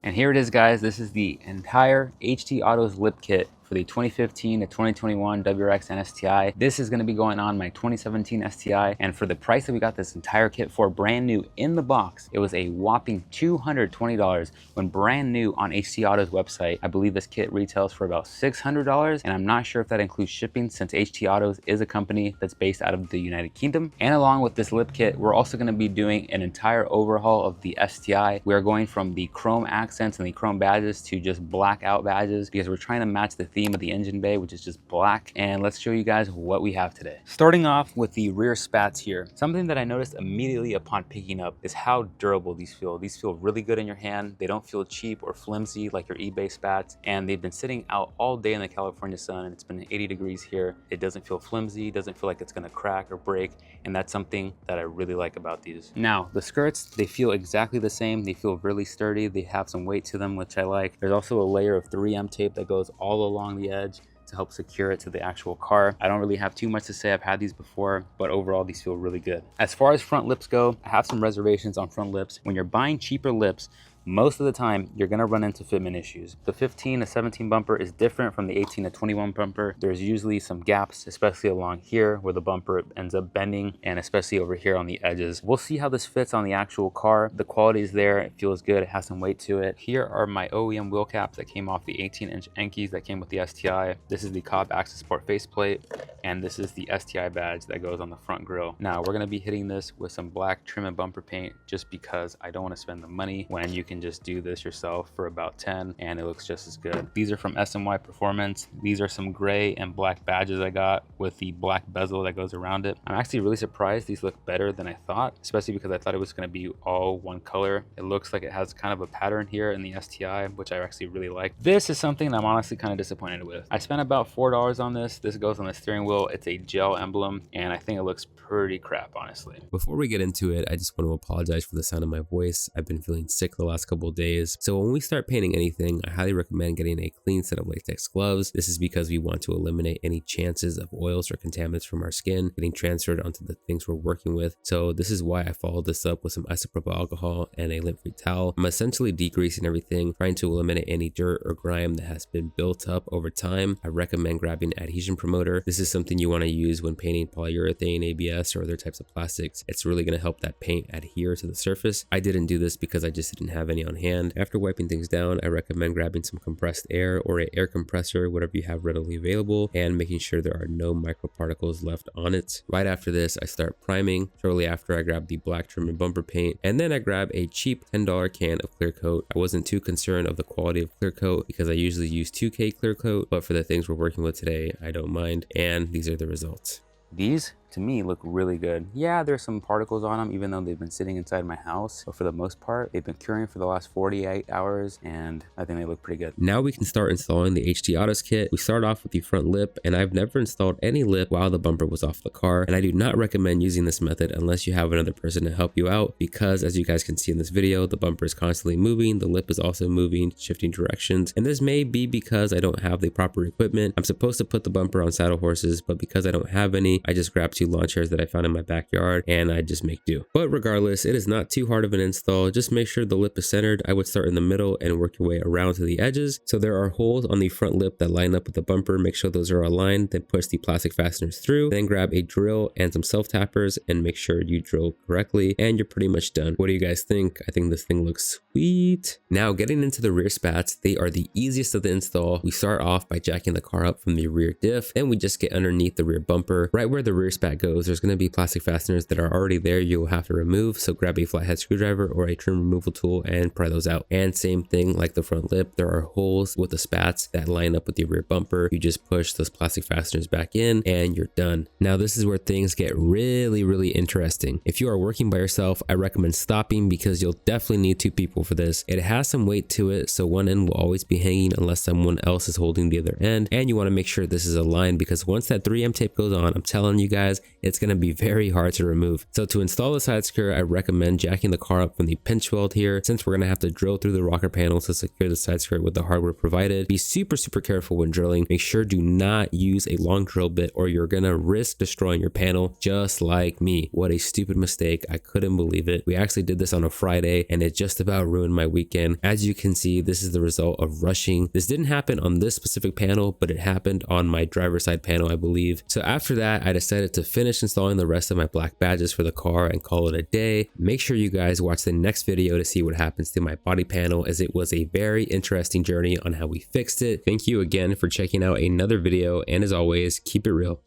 And here it is, guys. This is the entire HT Autos lip kit for the 2015 to 2021 WRX and STI. This is going to be going on my 2017 STI, and for the price that we got this entire kit for brand new in the box, it was a whopping $220 when brand new on HT Auto's website. I believe this kit retails for about $600, and I'm not sure if that includes shipping since HT Autos is a company that's based out of the United Kingdom. And along with this lip kit, we're also going to be doing an entire overhaul of the STI. We are going from the chrome accents and the chrome badges to just black out badges because we're trying to match the theme of the engine bay, which is just black. And let's show you guys what we have today. Starting off with the rear spats here. Something that I noticed immediately upon picking up is how durable these feel. These feel really good in your hand. They don't feel cheap or flimsy like your eBay spats, and they've been sitting out all day in the California sun, and it's been 80 degrees here. It doesn't feel flimsy, doesn't feel like it's gonna crack or break, and that's something that I really like about these. Now, the skirts, they feel exactly the same. They feel really sturdy. They have some weight to them, which I like. There's also a layer of 3M tape that goes all along the edge to help secure it to the actual car. I don't really have too much to say. I've had these before, but overall these feel really good. As far as front lips go, I have some reservations on front lips. When you're buying cheaper lips, most of the time you're gonna run into fitment issues. The 15 to 17 bumper is different from the 18 to 21 bumper. There's usually some gaps, especially along here where the bumper ends up bending, and especially over here on the edges. We'll see how this fits on the actual car. The quality is there, it feels good, it has some weight to it. Here are my OEM wheel caps that came off the 18-inch Enkeis that came with the STI. This is the Cobb Access Sport faceplate, and this is the STI badge that goes on the front grille. Now we're gonna be hitting this with some black trim and bumper paint just because I don't wanna spend the money when you can just do this yourself for about 10 and it looks just as good. These are from SMY Performance. These are some gray and black badges I got with the black bezel that goes around it. I'm actually really surprised these look better than I thought, especially because I thought it was going to be all one color. It looks like it has kind of a pattern here in the STI, which I actually really like. This is something I'm honestly kind of disappointed with. I spent about $4 on this. This goes on the steering wheel. It's a gel emblem and I think it looks pretty crap, honestly. Before we get into it, I just want to apologize for the sound of my voice. I've been feeling sick the last couple of days. So when we start painting anything, I highly recommend getting a clean set of latex gloves. This is because we want to eliminate any chances of oils or contaminants from our skin getting transferred onto the things we're working with. So this is why I followed this up with some isopropyl alcohol and a lint-free towel. I'm essentially degreasing everything, trying to eliminate any dirt or grime that has been built up over time. I recommend grabbing adhesion promoter. This is something you want to use when painting polyurethane, ABS, or other types of plastics. It's really going to help that paint adhere to the surface. I didn't do this because I just didn't have any on hand. After wiping things down, I recommend grabbing some compressed air or an air compressor, whatever you have readily available, and making sure there are no microparticles left on it. Right after this, I start priming. Shortly after, I grab the black trim and bumper paint, and then I grab a cheap $10 can of clear coat. I wasn't too concerned of the quality of clear coat because I usually use 2K clear coat, but for the things we're working with today, I don't mind, and these are the results. These, to me, look really good. Yeah, there's some particles on them, even though they've been sitting inside my house. But for the most part, they've been curing for the last 48 hours, and I think they look pretty good. Now we can start installing the HT Autos kit. We start off with the front lip, and I've never installed any lip while the bumper was off the car. And I do not recommend using this method unless you have another person to help you out, because as you guys can see in this video, the bumper is constantly moving. The lip is also moving, shifting directions. And this may be because I don't have the proper equipment. I'm supposed to put the bumper on saddle horses, but because I don't have any, I just grabbed 2 lawn chairs that I found in my backyard and I just make do. But regardless, it is not too hard of an install. Just make sure the lip is centered. I would start in the middle and work your way around to the edges. So there are holes on the front lip that line up with the bumper. Make sure those are aligned, then push the plastic fasteners through, then grab a drill and some self tappers and make sure you drill correctly, and you're pretty much done. What do you guys think? I think this thing looks sweet. Now getting into the rear spats, they are the easiest of the install. We start off by jacking the car up from the rear diff, then we just get underneath the rear bumper. Right where the rear spat goes, there's going to be plastic fasteners that are already there you will have to remove, so grab a flathead screwdriver or a trim removal tool and pry those out. And same thing like the front lip, there are holes with the spats that line up with the rear bumper. You just push those plastic fasteners back in and you're done. Now this is where things get really interesting. If you are working by yourself, I recommend stopping because you'll definitely need 2 people for this. It has some weight to it, so one end will always be hanging unless someone else is holding the other end, and you want to make sure this is aligned because once that 3M tape goes on, I'm telling you guys, has, it's going to be very hard to remove. So to install the side skirt, I recommend jacking the car up from the pinch weld here, since we're going to have to drill through the rocker panel to secure the side skirt with the hardware provided. Be super careful when drilling. Make sure do not use a long drill bit or you're going to risk destroying your panel, just like me. What a stupid mistake. I couldn't believe it. We actually did this on a Friday and it just about ruined my weekend. As you can see, this is the result of rushing. This didn't happen on this specific panel, but it happened on my driver's side panel, I believe. So after that, I decided to finish installing the rest of my black badges for the car and call it a day. Make sure you guys watch the next video to see what happens to my body panel, as it was a very interesting journey on how we fixed it. Thank you again for checking out another video, and as always, keep it real.